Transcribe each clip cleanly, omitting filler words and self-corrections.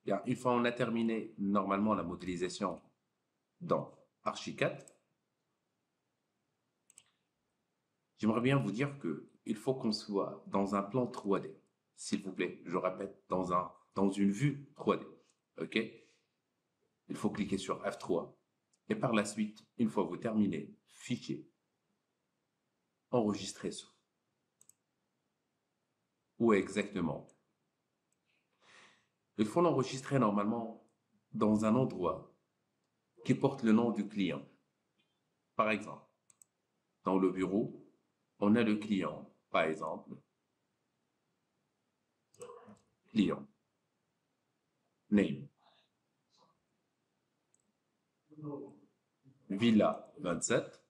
Bien, une fois on a terminé normalement la modélisation dans Archicad, j'aimerais bien vous dire que il faut qu'on soit dans un plan 3D. S'il vous plaît, je répète, dans une vue 3D. OK? Il faut cliquer sur F3. Et par la suite, une fois vous terminez, fichier, enregistrer ça. Où exactement? Il faut l'enregistrer normalement dans un endroit qui porte le nom du client. Par exemple, dans le bureau, on a le client, par exemple, client, name, Villa 27,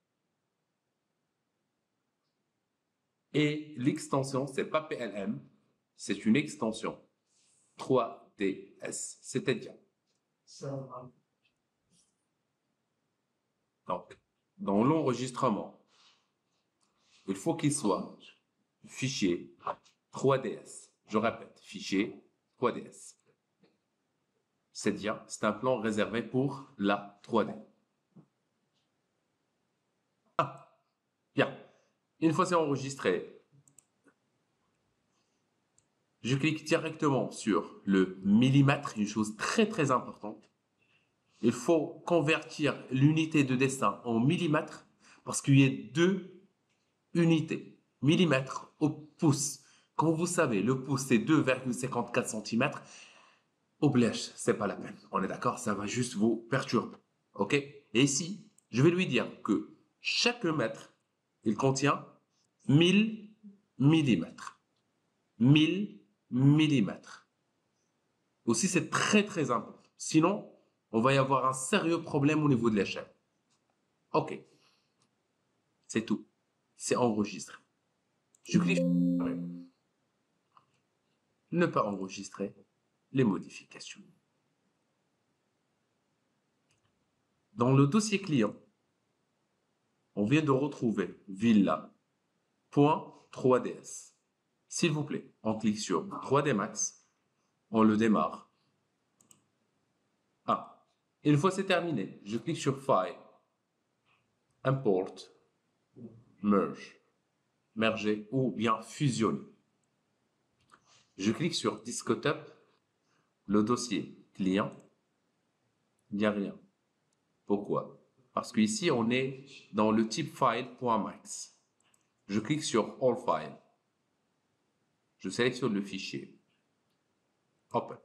et l'extension, c'est pas PLM, c'est une extension 3DS, c'est-à-dire, donc, dans l'enregistrement, il faut qu'il soit fichier 3DS. Je répète, fichier 3DS. C'est-à-dire, c'est un plan réservé pour la 3D. Bien. Une fois c'est enregistré, je clique directement sur le millimètre, une chose très très importante. Il faut convertir l'unité de dessin en millimètres parce qu'il y a deux unités. Millimètre au pouce. Comme vous savez, le pouce c'est 2,54 cm. Au blèche, c'est pas la peine. On est d'accord, ça va juste vous perturber. OK? Et ici, je vais lui dire que chaque mètre, il contient 1000 millimètres. 1000 millimètres. Aussi, c'est très très important. Sinon, on va y avoir un sérieux problème au niveau de l'échelle. OK. C'est tout. C'est enregistré. Je clique sur ne pas enregistrer les modifications. Dans le dossier client, on vient de retrouver villa.3ds. S'il vous plaît, on clique sur 3D Max, on le démarre. Ah, une fois c'est terminé, je clique sur File, Import, Merge, merger ou bien fusionner. Je clique sur Desktop, le dossier client, il n'y a rien. Pourquoi? Parce qu'ici, on est dans le type file.max. Je clique sur All File. Je sélectionne le fichier. Open.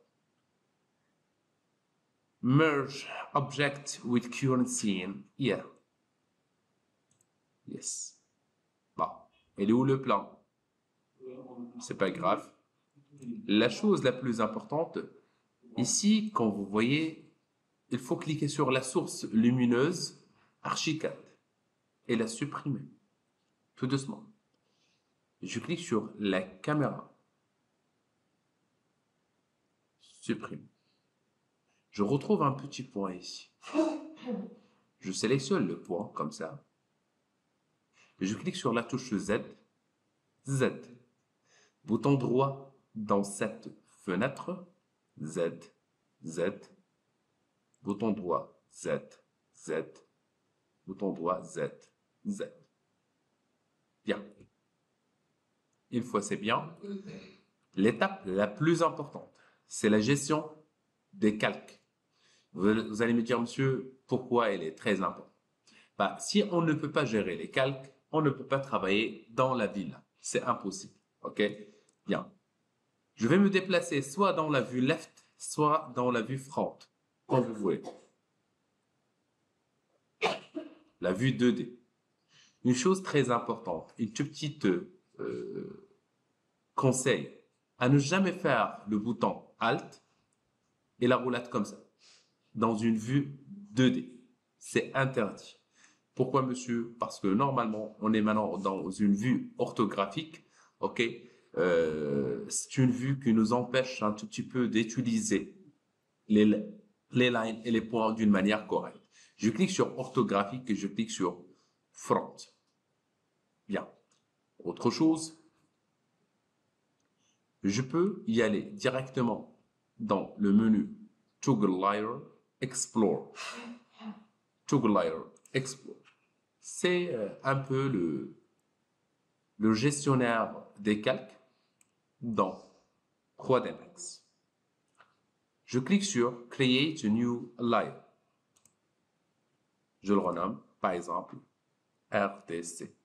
Merge object with current scene. Yeah. Yes. Bon. Il est où le plan? C'est pas grave. La chose la plus importante, ici, quand vous voyez, il faut cliquer sur la source lumineuse Archicad et la supprimer. Tout doucement. Je clique sur la caméra. Supprime. Je retrouve un petit point ici. Je sélectionne le point comme ça. Et je clique sur la touche Z. Z. Bouton droit dans cette fenêtre. Z. Z. Bouton droit Z. Z. Bouton droit Z. Z. Bien. Une fois c'est bien, l'étape la plus importante, c'est la gestion des calques. Vous allez me dire, monsieur, pourquoi elle est très importante? Bah, si on ne peut pas gérer les calques, on ne peut pas travailler dans la ville. C'est impossible. OK? Bien. Je vais me déplacer soit dans la vue left, soit dans la vue front, quand vous voulez. La vue 2D. Une chose très importante, une petite conseil, à ne jamais faire le bouton Alt et la roulade comme ça, dans une vue 2D. C'est interdit. Pourquoi, monsieur? Parce que normalement, on est maintenant dans une vue orthographique, ok? C'est une vue qui nous empêche un tout petit peu d'utiliser les, les lines et les points d'une manière correcte. Je clique sur orthographique et je clique sur front. Bien. Autre chose, je peux y aller directement dans le menu Toggle Layer Explore. Toggle Layer Explore. C'est un peu le gestionnaire des calques dans 3D Max. Je clique sur Create a New Layer. Je le renomme, par exemple, RDC.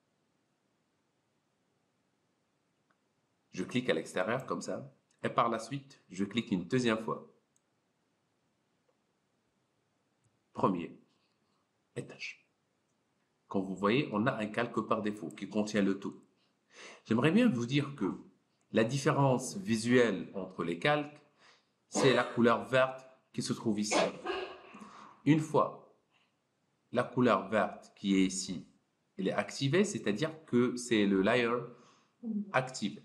Je clique à l'extérieur comme ça. Et par la suite, je clique une deuxième fois. Premier étage. Comme vous voyez, on a un calque par défaut qui contient le tout. J'aimerais bien vous dire que la différence visuelle entre les calques, c'est la couleur verte qui se trouve ici. Une fois la couleur verte qui est ici, elle est activée, c'est-à-dire que c'est le layer activé.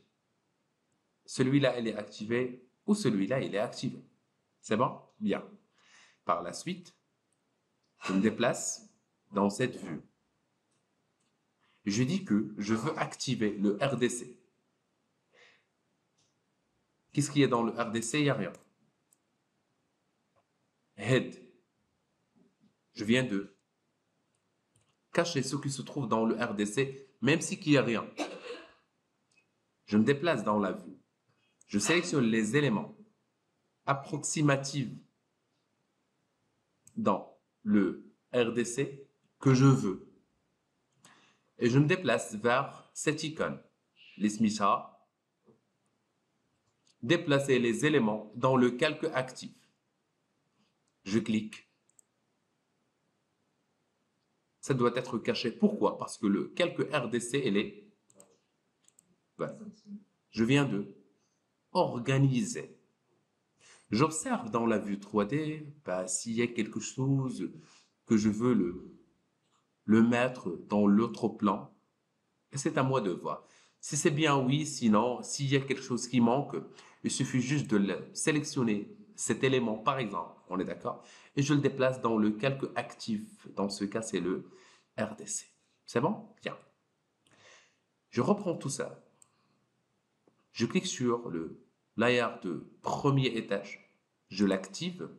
Celui-là, il est activé ou celui-là, il est activé. C'est bon? Bien. Par la suite, je me déplace dans cette vue. Je dis que je veux activer le RDC. Qu'est-ce qu'il y a dans le RDC? Il n'y a rien. Head. Je viens de cacher ce qui se trouve dans le RDC, même si qu'il n'y a rien. Je me déplace dans la vue. Je sélectionne les éléments approximatifs dans le RDC que je veux. Et je me déplace vers cette icône, les SMISA, déplacer les éléments dans le calque actif. Je clique. Ça doit être caché. Pourquoi? Parce que le calque RDC, elle est... Voilà. Je viens de organiser. J'observe dans la vue 3D s'il y a quelque chose que je veux le mettre dans l'autre plan. Et c'est à moi de voir. Si c'est bien, oui. Sinon, s'il y a quelque chose qui manque, il suffit juste de sélectionner cet élément, par exemple, on est d'accord, et je le déplace dans le calque actif. Dans ce cas, c'est le RDC. C'est bon? Bien. Je reprends tout ça. Je clique sur le layer de premier étage. Je l'active.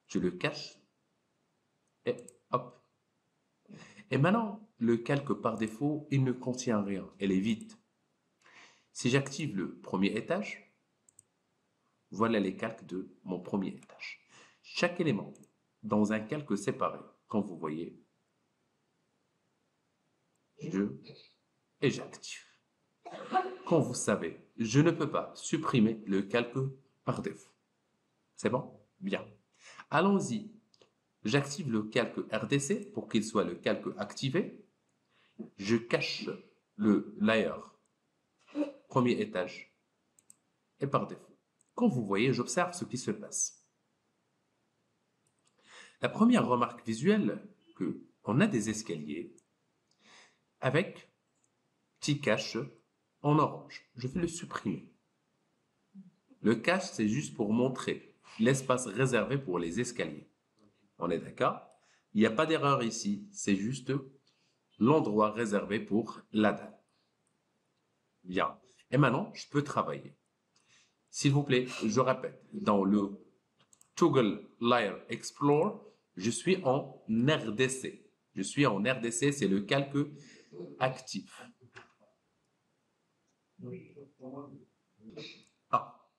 Je le cache. Et hop. Et maintenant, le calque par défaut, il ne contient rien. Elle est vide. Si j'active le premier étage, voilà les calques de mon premier étage. Chaque élément dans un calque séparé, comme vous voyez, et j'active. Comme vous savez, je ne peux pas supprimer le calque par défaut. C'est bon? Bien. Allons-y. J'active le calque RDC pour qu'il soit le calque activé. Je cache le layer premier étage et par défaut. Comme vous voyez, j'observe ce qui se passe. La première remarque visuelle, que on a des escaliers avec petit cache en orange. Je vais le supprimer. Le cache, c'est juste pour montrer l'espace réservé pour les escaliers. On est d'accord? Il n'y a pas d'erreur ici, c'est juste l'endroit réservé pour la dalle. Bien. Et maintenant, je peux travailler. S'il vous plaît, je répète, dans le Toggle Layer Explore, je suis en RDC. Je suis en RDC, c'est le calque actif. Ah.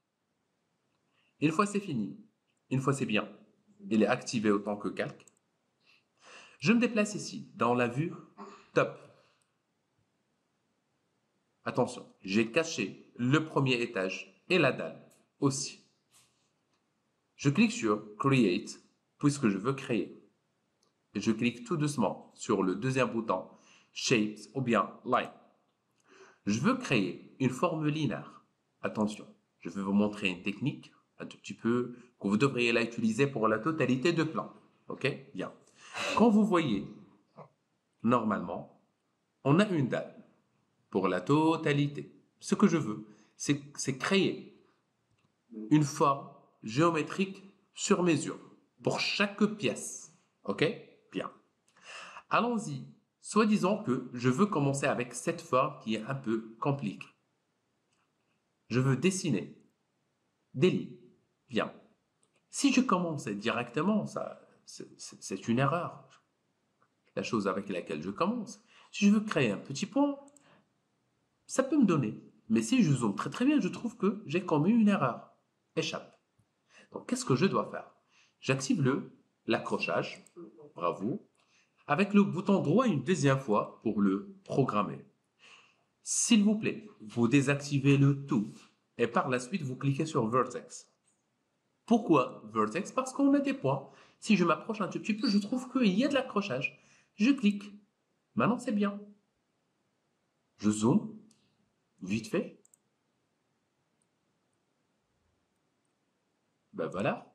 Une fois c'est fini, une fois c'est bien, il est activé autant que calque. Je me déplace ici, dans la vue top. Attention, j'ai caché le premier étage et la dalle aussi. Je clique sur Create, puisque je veux créer. Et je clique tout doucement sur le deuxième bouton, Shapes ou bien Line. Je veux créer une forme linéaire. Attention, je vais vous montrer une technique un tout petit peu que vous devriez la utiliser pour la totalité de plan. Ok? Bien. Quand vous voyez, normalement, on a une dalle pour la totalité. Ce que je veux, c'est créer une forme géométrique sur mesure pour chaque pièce. Ok? Bien. Allons-y. Soit disons que je veux commencer avec cette forme qui est un peu compliquée. Je veux dessiner des lignes. Bien. Si je commence directement, c'est une erreur. La chose avec laquelle je commence. Si je veux créer un petit point, ça peut me donner. Mais si je zoome très très bien, je trouve que j'ai commis une erreur. Échappe. Donc, qu'est-ce que je dois faire? J'active l'accrochage. Bravo. Avec le bouton droit une deuxième fois pour le programmer. S'il vous plaît, vous désactivez le tout. Et par la suite, vous cliquez sur Vertex. Pourquoi Vertex? Parce qu'on a des points. Si je m'approche un tout petit peu, je trouve qu'il y a de l'accrochage. Je clique. Maintenant, c'est bien. Je zoome. Vite fait. Ben voilà.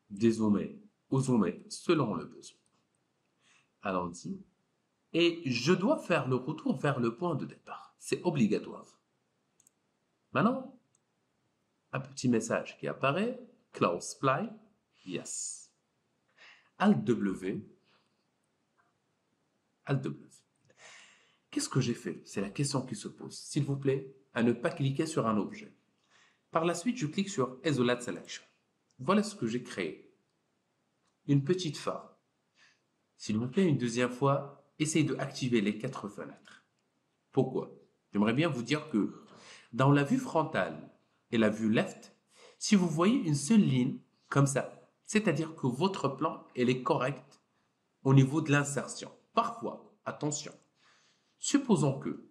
Dézoomer ou zoomer selon le besoin. Allons-y. Et je dois faire le retour vers le point de départ. C'est obligatoire. Maintenant, un petit message qui apparaît. Close Spline. Yes. Alt W. Alt W. Qu'est-ce que j'ai fait? C'est la question qui se pose. S'il vous plaît, à ne pas cliquer sur un objet. Par la suite, je clique sur Isolate Selection. Voilà ce que j'ai créé. Une petite phare. S'il vous plaît, une deuxième fois, essayez d'activer les 4 fenêtres. Pourquoi? J'aimerais bien vous dire que dans la vue frontale et la vue left, si vous voyez une seule ligne comme ça, c'est-à-dire que votre plan elle est correct au niveau de l'insertion. Parfois, attention, supposons que,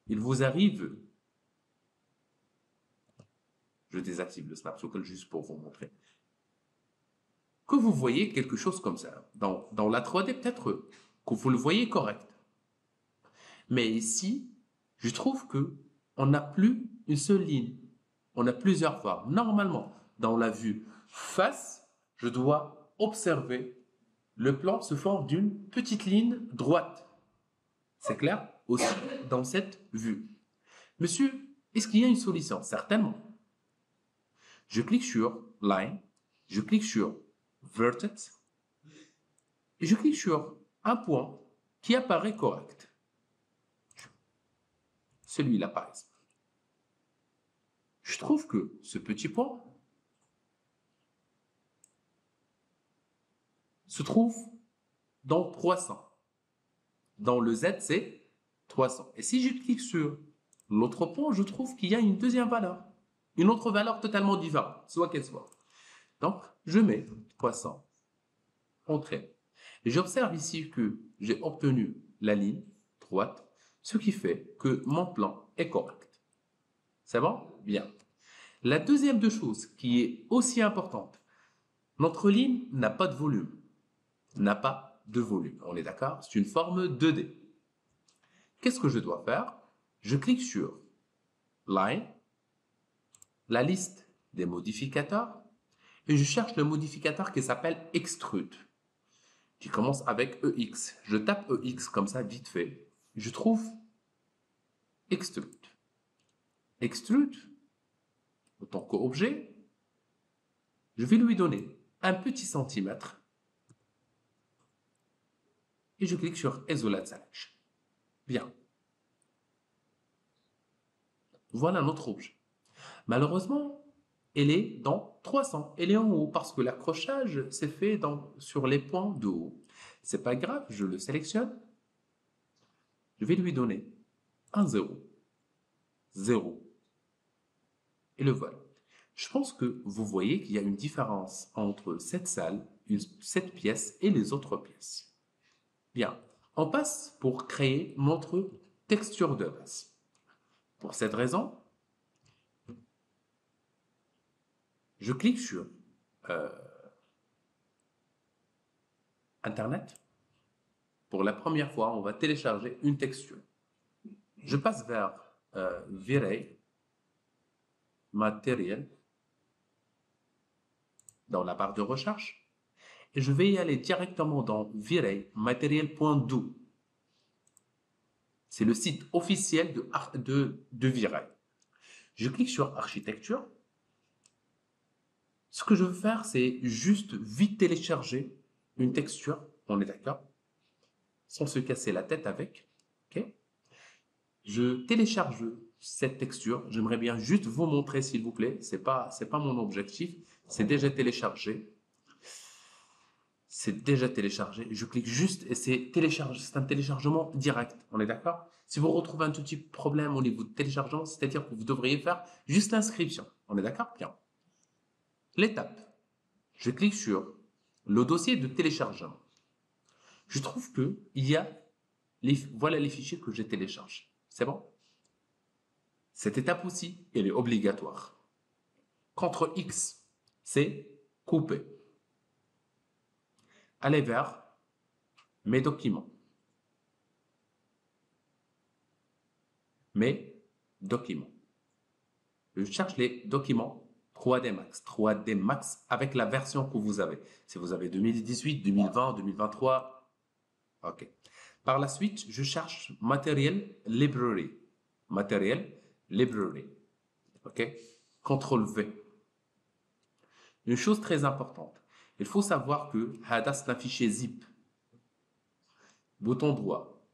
il vous arrive, je désactive le Snap Circle juste pour vous montrer, que vous voyez quelque chose comme ça. Dans la 3D, peut-être que vous le voyez correct. Mais ici, je trouve que on n'a plus une seule ligne. On a plusieurs formes. Normalement, dans la vue face, je dois observer le plan se forme d'une petite ligne droite. C'est clair? Aussi dans cette vue. Monsieur, est-ce qu'il y a une solution? Certainement. Je clique sur Line, je clique sur Vertex, et je clique sur un point qui apparaît correct. Celui-là, par exemple. Je trouve que ce petit point se trouve dans 300. Dans le Z, c'est 300. Et si je clique sur l'autre point, je trouve qu'il y a une deuxième valeur. Une autre valeur totalement différente, soit qu'elle soit. Donc, je mets 300, entrée. Et j'observe ici que j'ai obtenu la ligne droite, ce qui fait que mon plan est correct. C'est bon? Bien. La deuxième des choses qui est aussi importante, notre ligne n'a pas de volume. N'a pas de volume. On est d'accord? C'est une forme 2D. Qu'est-ce que je dois faire? Je clique sur Line, la liste des modificateurs, et je cherche le modificateur qui s'appelle Extrude, qui commence avec EX. Je tape EX comme ça, vite fait. Je trouve Extrude. Extrude, en tant qu'objet, je vais lui donner un petit centimètre et je clique sur Isolate Selection. Bien. Voilà notre objet. Malheureusement, elle est dans 300. Elle est en haut parce que l'accrochage s'est fait sur les points de haut. C'est pas grave, je le sélectionne. Je vais lui donner un 0. 0. Et le voilà. Je pense que vous voyez qu'il y a une différence entre cette salle, cette pièce et les autres pièces. Bien. On passe pour créer notre texture de base. Pour cette raison, je clique sur Internet. Pour la première fois, on va télécharger une texture. Je passe vers V-Ray, Material, dans la barre de recherche, et je vais y aller directement dans V-Ray, Material.do. C'est le site officiel de V-Ray. Je clique sur Architecture. Ce que je veux faire, c'est juste vite télécharger une texture, on est d'accord, sans se casser la tête avec. Ok. Je télécharge cette texture. J'aimerais bien juste vous montrer, s'il vous plaît. C'est pas mon objectif. C'est déjà téléchargé. C'est déjà téléchargé. Je clique juste et c'est un téléchargement direct. On est d'accord? Si vous retrouvez un tout petit problème au niveau de téléchargement, c'est-à-dire que vous devriez faire juste l'inscription. On est d'accord? Bien. L'étape. Je clique sur le dossier de téléchargement. Je trouve que voilà les fichiers que j'ai téléchargés. C'est bon? Cette étape aussi, elle est obligatoire. CTRL X, c'est couper. Aller vers mes documents. Mes documents. Je cherche les documents 3D Max. 3D Max avec la version que vous avez. Si vous avez 2018, 2020, 2023, ok. Par la suite, je cherche matériel library. Matériel library. Ok. CTRL V. Une chose très importante. Il faut savoir que هذا c'est un fichier zip. Bouton droit.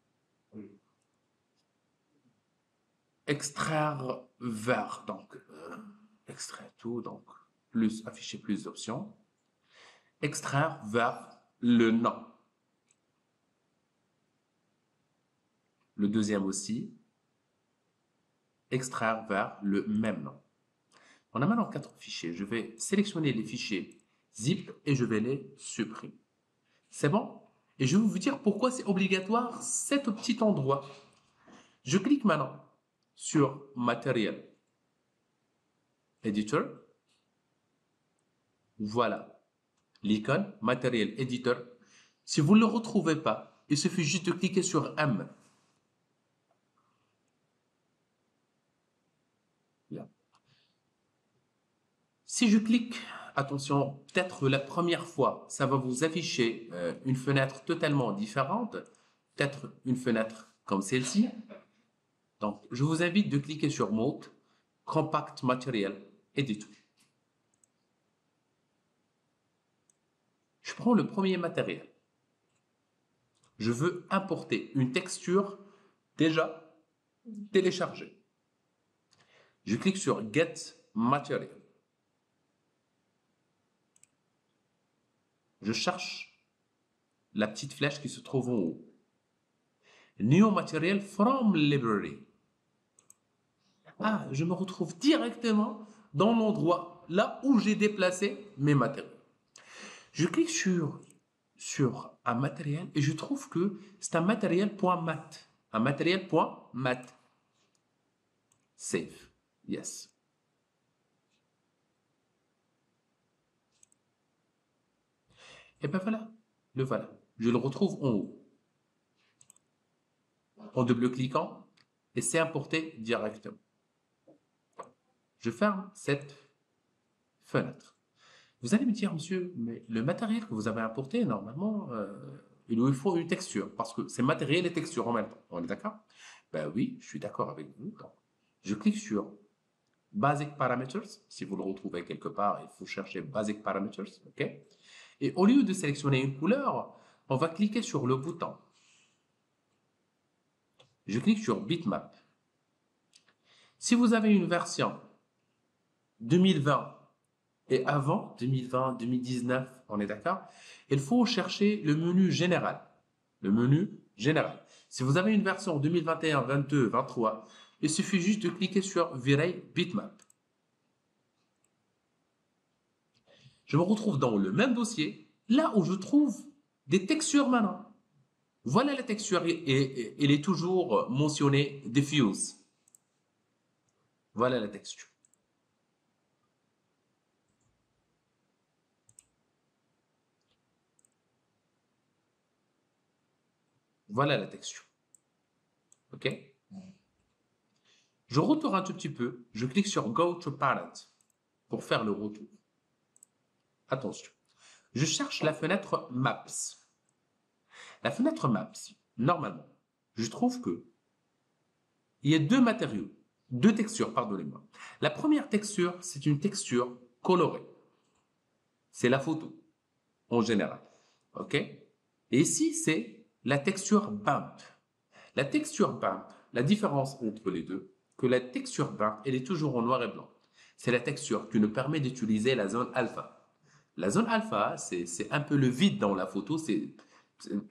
Extraire vers. Donc, extraire tout. Donc, plus, afficher plus d'options. Extraire vers le nom. Le deuxième aussi. Extraire vers le même nom. On a maintenant 4 fichiers. Je vais sélectionner les fichiers zip et je vais les supprimer. C'est bon? Et je vais vous dire pourquoi c'est obligatoire cet petit endroit. Je clique maintenant sur Matériel Editor. Voilà l'icône Matériel Editor. Si vous ne le retrouvez pas, il suffit juste de cliquer sur M. Là. Si je clique, attention, peut-être la première fois, ça va vous afficher une fenêtre totalement différente, peut-être une fenêtre comme celle-ci. Donc, je vous invite de cliquer sur Mode, Compact Material Editor. Je prends le premier matériel. Je veux importer une texture déjà téléchargée. Je clique sur Get Material. Je cherche la petite flèche qui se trouve en haut. New Material from Library. Ah, je me retrouve directement dans l'endroit là où j'ai déplacé mes matériaux. Je clique sur un matériel et je trouve que c'est un matériel.mat. Un matériel.mat. Save. Yes. Et ben voilà. Le voilà. Je le retrouve en haut. En double-cliquant et c'est importé directement. Je ferme cette fenêtre. Vous allez me dire, monsieur, mais le matériel que vous avez importé, normalement, il lui faut une texture, parce que c'est matériel et texture en même temps. On est d'accord? Ben oui, je suis d'accord avec vous. Donc, je clique sur Basic Parameters. Si vous le retrouvez quelque part, il faut chercher Basic Parameters. OK? Et au lieu de sélectionner une couleur, on va cliquer sur le bouton. Je clique sur Bitmap. Si vous avez une version 2020 et avant 2020, 2019, on est d'accord? Il faut chercher le menu général. Le menu général. Si vous avez une version 2021, 22, 23, il suffit juste de cliquer sur Virer Bitmap. Je me retrouve dans le même dossier, là où je trouve des textures maintenant. Voilà la texture, et elle est toujours mentionnée diffuse. Voilà la texture. Voilà la texture. OK? Je retourne un tout petit peu. Je clique sur Go to Parent pour faire le retour. Attention. Je cherche la fenêtre Maps. La fenêtre Maps, normalement, je trouve que il y a deux matériaux, deux textures, pardonnez-moi. La première texture, c'est une texture colorée. C'est la photo, en général. OK? Et ici, c'est la texture bump. La texture bump, la différence entre les deux, que la texture bump, elle est toujours en noir et blanc. C'est la texture qui nous permet d'utiliser la zone alpha. La zone alpha, c'est un peu le vide dans la photo,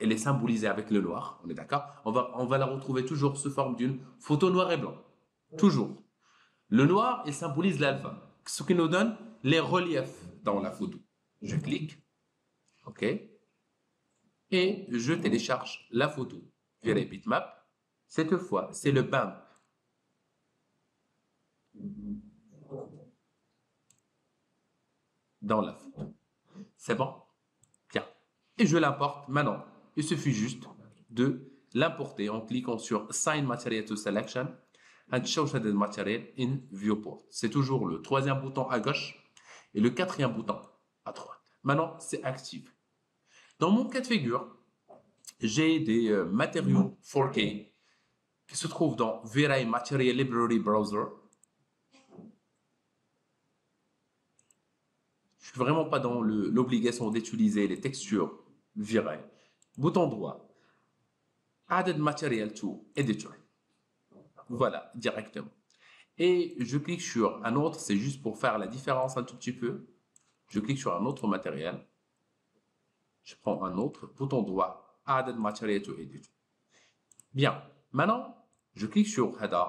elle est symbolisée avec le noir, on est d'accord? On va la retrouver toujours sous forme d'une photo noir et blanc. Toujours. Le noir, il symbolise l'alpha, ce qui nous donne les reliefs dans la photo. Je clique, OK, et je télécharge la photo via les bitmaps. Cette fois, c'est le bump. Dans la photo. C'est bon? Bien. Et je l'importe maintenant. Il suffit juste de l'importer en cliquant sur Assign Material to Selection and Show Shaded Material in Viewport. C'est toujours le troisième bouton à gauche et le quatrième bouton à droite. Maintenant, c'est actif. Dans mon cas de figure, j'ai des matériaux 4K qui se trouvent dans V-Ray Material Library Browser. Je suis vraiment pas dans l'obligation d'utiliser les textures V-Ray. Bouton droit, Added Material to Editor. Voilà, directement. Et je clique sur un autre, c'est juste pour faire la différence un tout petit peu. Je clique sur un autre matériel. Je prends un autre, bouton droit, Added Material to Editor. Bien, maintenant, je clique sur Header.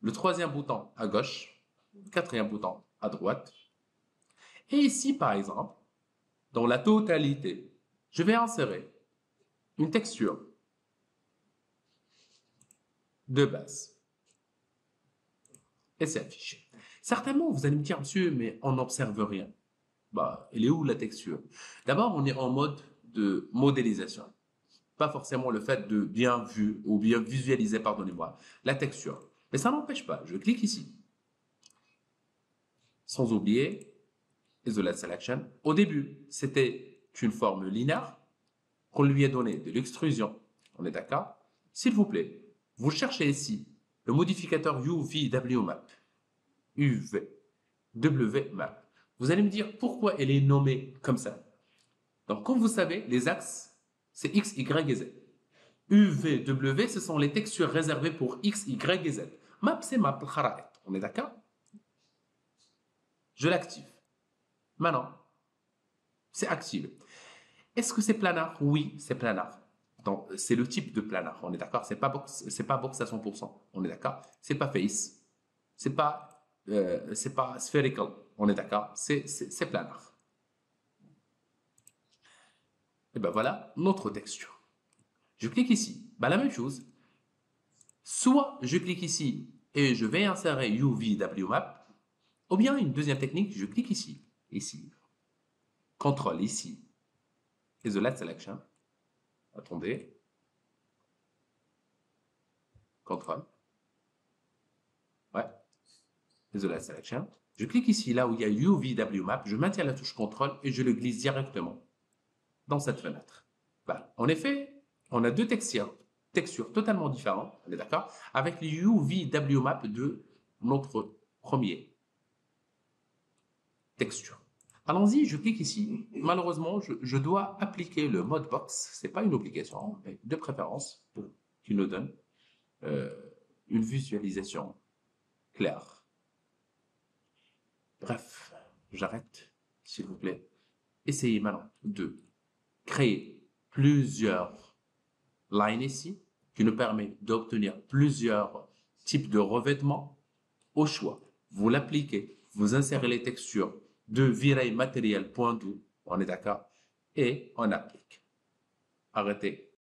Le troisième bouton à gauche, le quatrième bouton à droite. Et ici, par exemple, dans la totalité, je vais insérer une texture de base. Et c'est affiché. Certainement, vous allez me dire, monsieur, mais on n'observe rien. Bah, elle est où la texture? D'abord, on est en mode de modélisation. Pas forcément le fait de bien vu ou bien visualiser, pardonnez-moi, la texture. Mais ça n'empêche pas. Je clique ici. Sans oublier, Isolate Selection. Au début, c'était une forme linéaire qu'on lui a donné de l'extrusion. On est d'accord? S'il vous plaît, vous cherchez ici le modificateur UVWMap. UVWMap. Vous allez me dire pourquoi elle est nommée comme ça. Donc, comme vous savez, les axes, c'est X, Y et Z. UVW, ce sont les textures réservées pour X, Y et Z. Map, c'est map, on est d'accord? Je l'active. Maintenant, c'est activé. Est-ce que c'est planar? Oui, c'est planar. Donc, c'est le type de planar, on est d'accord? C'est pas box à 100%, on est d'accord? C'est pas face, c'est pas spherical, on est d'accord? C'est planar. Et ben voilà notre texture. Je clique ici. Ben, la même chose. Soit je clique ici et je vais insérer UVWMap, ou bien une deuxième technique, je clique ici, ici, contrôle ici, Isolate Selection. Attendez. Contrôle. Ouais. Isolate Selection. Je clique ici, là où il y a UVWMap, je maintiens la touche contrôle et je le glisse directement dans cette fenêtre. Voilà. En effet, on a deux textures totalement différentes, on est d'accord, avec le UVWMap de notre premier texture. Allons-y, je clique ici. Malheureusement, je dois appliquer le mode box. Ce n'est pas une obligation, mais de préférence pour qu'il nous donne une visualisation claire. Bref, j'arrête, s'il vous plaît. Essayez maintenant de créer plusieurs lines ici, qui nous permet d'obtenir plusieurs types de revêtements au choix. Vous l'appliquez, vous insérez les textures de V-Ray Material.do, on est d'accord, et on applique. Arrêtez